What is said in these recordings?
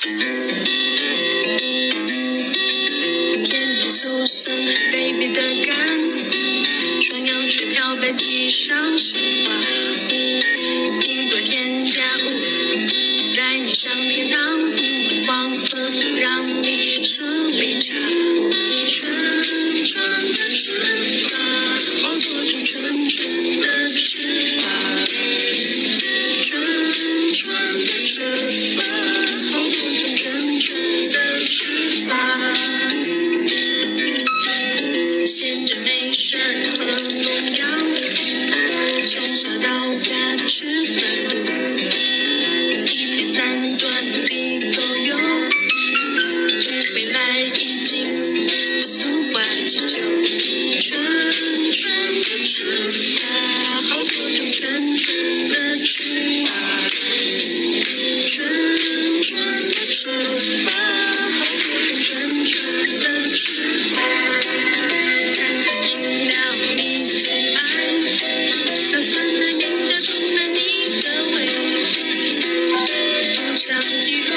甜蜜诉声 ，baby 的感，双羊水漂白机上升华，苹果添加物，带你上天堂，黄色素让你手杯茶，纯纯的吃法，好多种纯纯的吃法，纯纯的吃法，好多种纯纯的吃法。闲着没事儿喝农药，从小到大吃三顿，一天三顿必都有，不会来一斤塑化剂酒，纯纯的吃法，好多种纯纯的吃法，纯纯的吃法，好多种纯纯的吃法。碳酸饮料你最爱，酸酸的饮料充满你的胃，腹腔肌肉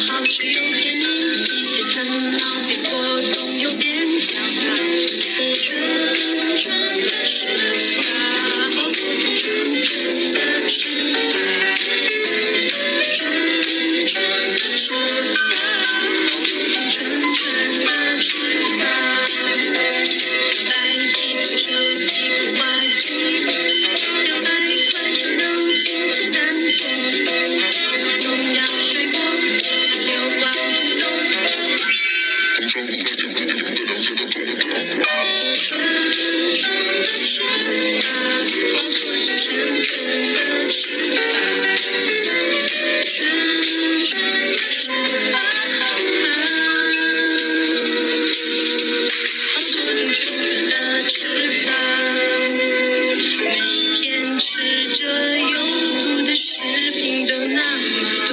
好吃又便宜，一些很老变活动又变强大，纯纯的吃法，好多种纯纯的吃法，纯纯的吃法，好多种纯纯的吃法。来几只手机不滑稽，表白快手肉精致蛋筒，农药水果硫磺不动，工商不怕酒，不用的了解的懂。纯纯的吃法，好多种纯纯的吃法，纯纯的吃法。好多种纯纯的吃法，每天吃着有毒的食品都那么多。